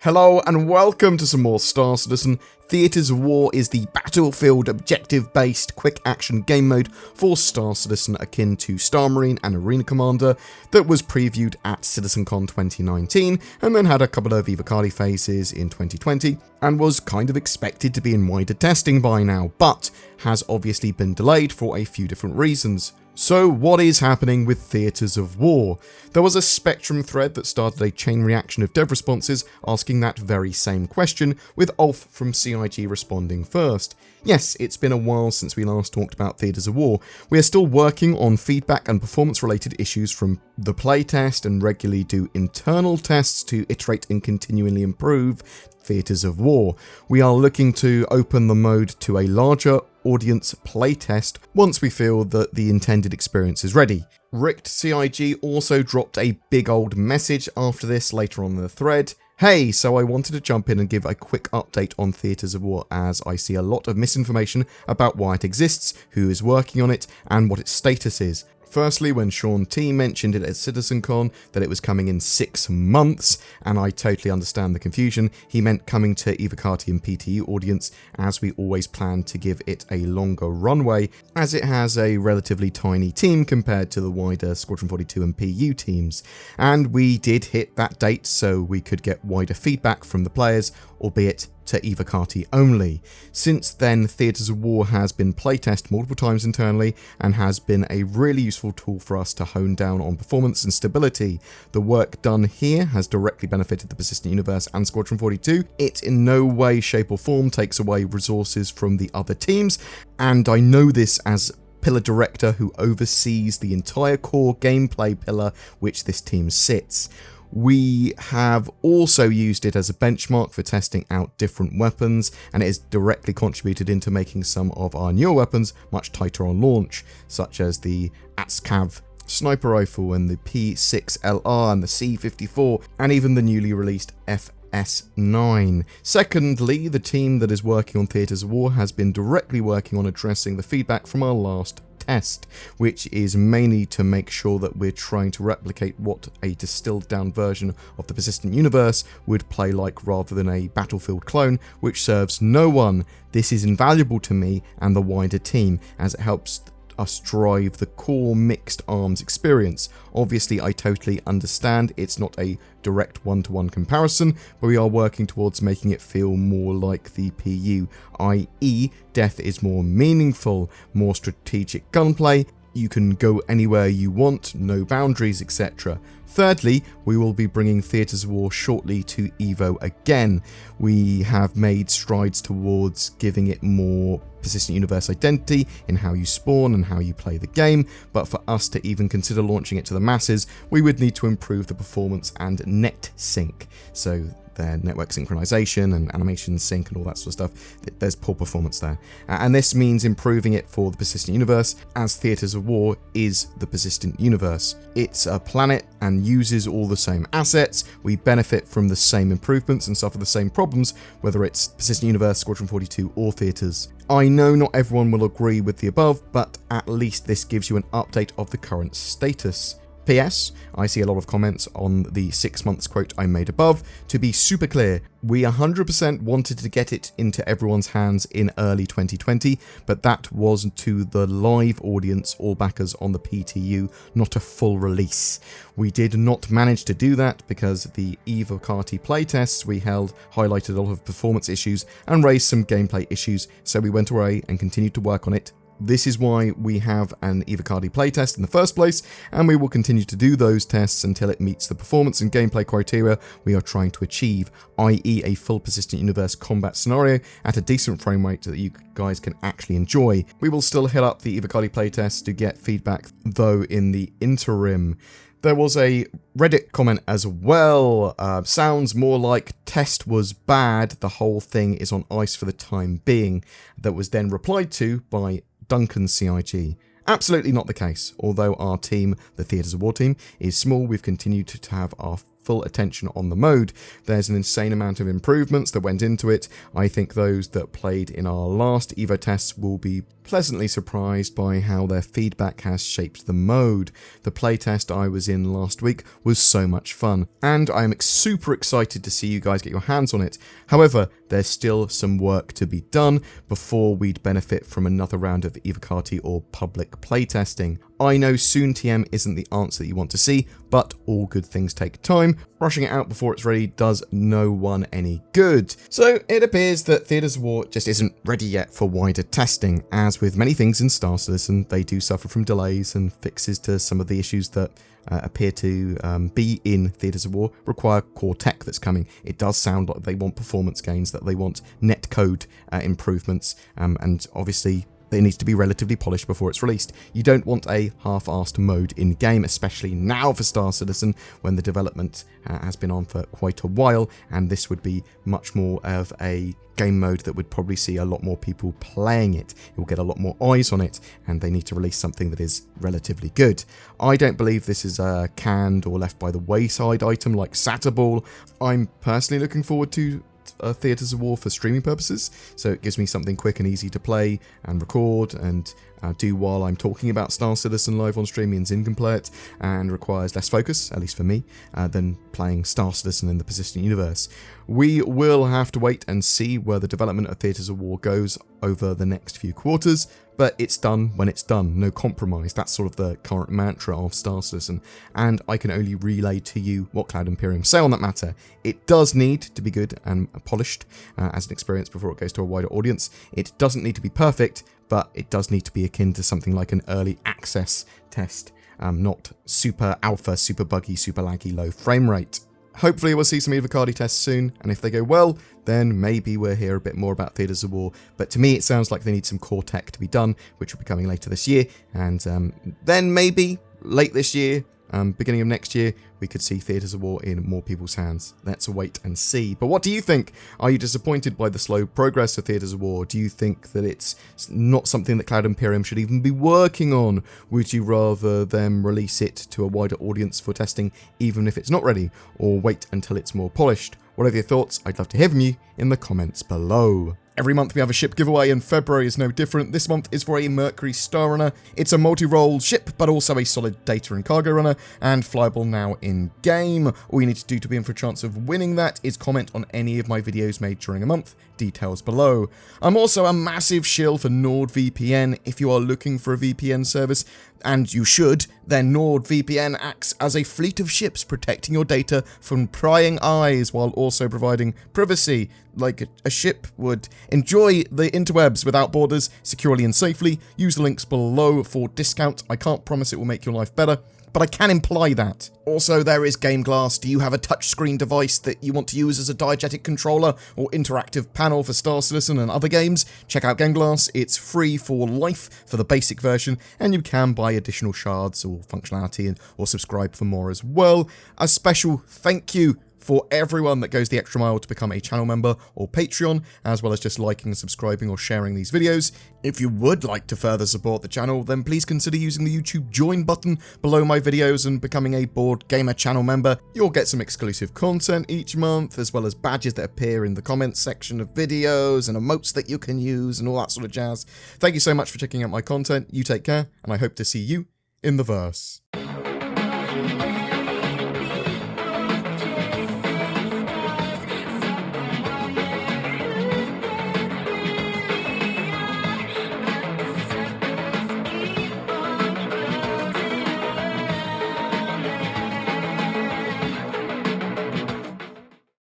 Hello and welcome to some more Star Citizen. Theatres of War is the battlefield objective-based quick action game mode for Star Citizen akin to Star Marine and Arena Commander that was previewed at CitizenCon 2019 and then had a couple of Evocati phases in 2020 and was kind of expected to be in wider testing by now, but has obviously been delayed for a few different reasons. So what is happening with Theatres of War? There was a Spectrum thread that started a chain reaction of dev responses asking that very same question, with Ulf from CIG responding first. Yes, it's been a while since we last talked about Theatres of War. We are still working on feedback and performance related issues from the playtest and regularly do internal tests to iterate and continually improve Theatres of War. We are looking to open the mode to a larger audience playtest once we feel that the intended experience is ready. Ricked CIG also dropped a big old message after this later on in the thread. Hey, so I wanted to jump in and give a quick update on Theatres of War as I see a lot of misinformation about why it exists, who is working on it, and what its status is. Firstly, when Sean T mentioned it at CitizenCon that it was coming in 6 months, and I totally understand the confusion, he meant coming to Evocati and PTU audience, as we always plan to give it a longer runway, as it has a relatively tiny team compared to the wider Squadron 42 and PU teams. And we did hit that date so we could get wider feedback from the players, albeit to Evocati only. Since then, Theatres of War has been playtested multiple times internally and has been a really useful tool for us to hone down on performance and stability. The work done here has directly benefited the Persistent Universe and Squadron 42. It in no way, shape or form takes away resources from the other teams, and I know this as pillar director who oversees the entire core gameplay pillar which this team sits. We have also used it as a benchmark for testing out different weapons, and it has directly contributed into making some of our newer weapons much tighter on launch, such as the ATSCAV sniper rifle and the P6LR and the C54, and even the newly released FS9. Secondly, the team that is working on Theatres of War has been directly working on addressing the feedback from our last test, which is mainly to make sure that we're trying to replicate what a distilled down version of the Persistent Universe would play like rather than a Battlefield clone, which serves no one. This is invaluable to me and the wider team as it helps us drive the core mixed arms experience. Obviously, I totally understand it's not a direct one-to-one comparison, but we are working towards making it feel more like the PU, i.e. death is more meaningful, more strategic gunplay, you can go anywhere you want, no boundaries, etc. Thirdly, we will be bringing Theatres of War shortly to EVO again. We have made strides towards giving it more Persistent Universe identity in how you spawn and how you play the game, but for us to even consider launching it to the masses, we would need to improve the performance and net sync. So their network synchronization and animation sync and all that sort of stuff, there's poor performance there. And this means improving it for the Persistent Universe, as Theatres of War is the Persistent Universe. It's a planet and uses all the same assets, we benefit from the same improvements and suffer the same problems, whether it's Persistent Universe, Squadron 42 or Theatres. I know not everyone will agree with the above, but at least this gives you an update of the current status. PS, I see a lot of comments on the 6 months quote I made above. To be super clear, we 100% wanted to get it into everyone's hands in early 2020, but that was to the live audience or backers on the PTU, not a full release. We did not manage to do that because the Evocati playtests we held highlighted a lot of performance issues and raised some gameplay issues, so we went away and continued to work on it. This is why we have an Evocati playtest in the first place, and we will continue to do those tests until it meets the performance and gameplay criteria we are trying to achieve, i.e. a full Persistent Universe combat scenario at a decent frame rate that you guys can actually enjoy. We will still hit up the Evocati playtest to get feedback, though in the interim. There was a Reddit comment as well. Sounds more like test was bad, the whole thing is on ice for the time being. That was then replied to by Duncan CIG. Absolutely not the case. Although our team, the Theatres of War team, is small, we've continued to have our full attention on the mode. There's an insane amount of improvements that went into it. I think those that played in our last Evo tests will be pleasantly surprised by how their feedback has shaped the mode. The playtest I was in last week was so much fun, and I am super excited to see you guys get your hands on it. However, there's still some work to be done before we'd benefit from another round of Evocati or public playtesting. I know soon TM isn't the answer that you want to see, but all good things take time. Rushing it out before it's ready does no one any good. So it appears that Theatres of War just isn't ready yet for wider testing. As with many things in Star Citizen, they do suffer from delays, and fixes to some of the issues that appear to be in Theatres of War require core tech that's coming. It does sound like they want performance gains, that they want netcode improvements, and obviously it needs to be relatively polished before it's released. You don't want a half-assed mode in-game, especially now for Star Citizen, when the development has been on for quite a while, and this would be much more of a game mode that would probably see a lot more people playing it. It will get a lot more eyes on it, and they need to release something that is relatively good. I don't believe this is a canned or left by the wayside item like Satterball. I'm personally looking forward to Theatres of War for streaming purposes, so it gives me something quick and easy to play and record and do while I'm talking about Star Citizen live on stream. And Zin can play it, and requires less focus, at least for me, than playing Star Citizen in the persistent universe. We will have to wait and see where the development of Theatres of War goes over the next few quarters, but it's done when it's done, no compromise. That's sort of the current mantra of Star Citizen, and I can only relay to you what Cloud Imperium say on that matter. It does need to be good and polished as an experience before it goes to a wider audience. It doesn't need to be perfect, but it does need to be akin to something like an early access test, not super alpha, super buggy, super laggy, low frame rate. Hopefully we'll see some Evocati tests soon, and if they go well, then maybe we'll hear a bit more about Theatres of War. But to me, it sounds like they need some core tech to be done, which will be coming later this year, and then maybe late this year, beginning of next year, we could see Theatres of War in more people's hands. Let's wait and see. But what do you think? Are you disappointed by the slow progress of Theatres of War? Do you think that it's not something that Cloud Imperium should even be working on? Would you rather them release it to a wider audience for testing, even if it's not ready, or wait until it's more polished? Whatever your thoughts, I'd love to hear from you in the comments below. Every month we have a ship giveaway, and February is no different. This month is for a Mercury Star Runner. It's a multi-role ship, but also a solid data and cargo runner, and flyable now in-game. All you need to do to be in for a chance of winning that is comment on any of my videos made during a month. Details below. I'm also a massive shill for NordVPN. If you are looking for a VPN service, and you should, then NordVPN acts as a fleet of ships protecting your data from prying eyes while also providing privacy like a ship would. Enjoy the interwebs without borders, securely and safely. Use the links below for discount. I can't promise it will make your life better, but I can imply that. Also, there is Game Glass. Do you have a touchscreen device that you want to use as a diegetic controller or interactive panel for Star Citizen and other games? Check out Game Glass. It's free for life for the basic version, and you can buy additional shards or functionality or subscribe for more as well. A special thank you for everyone that goes the extra mile to become a channel member or Patreon, as well as just liking, subscribing, or sharing these videos. If you would like to further support the channel, then please consider using the YouTube join button below my videos and becoming a BoredGamer channel member. You'll get some exclusive content each month, as well as badges that appear in the comments section of videos and emotes that you can use and all that sort of jazz. Thank you so much for checking out my content. You take care, and I hope to see you in the verse.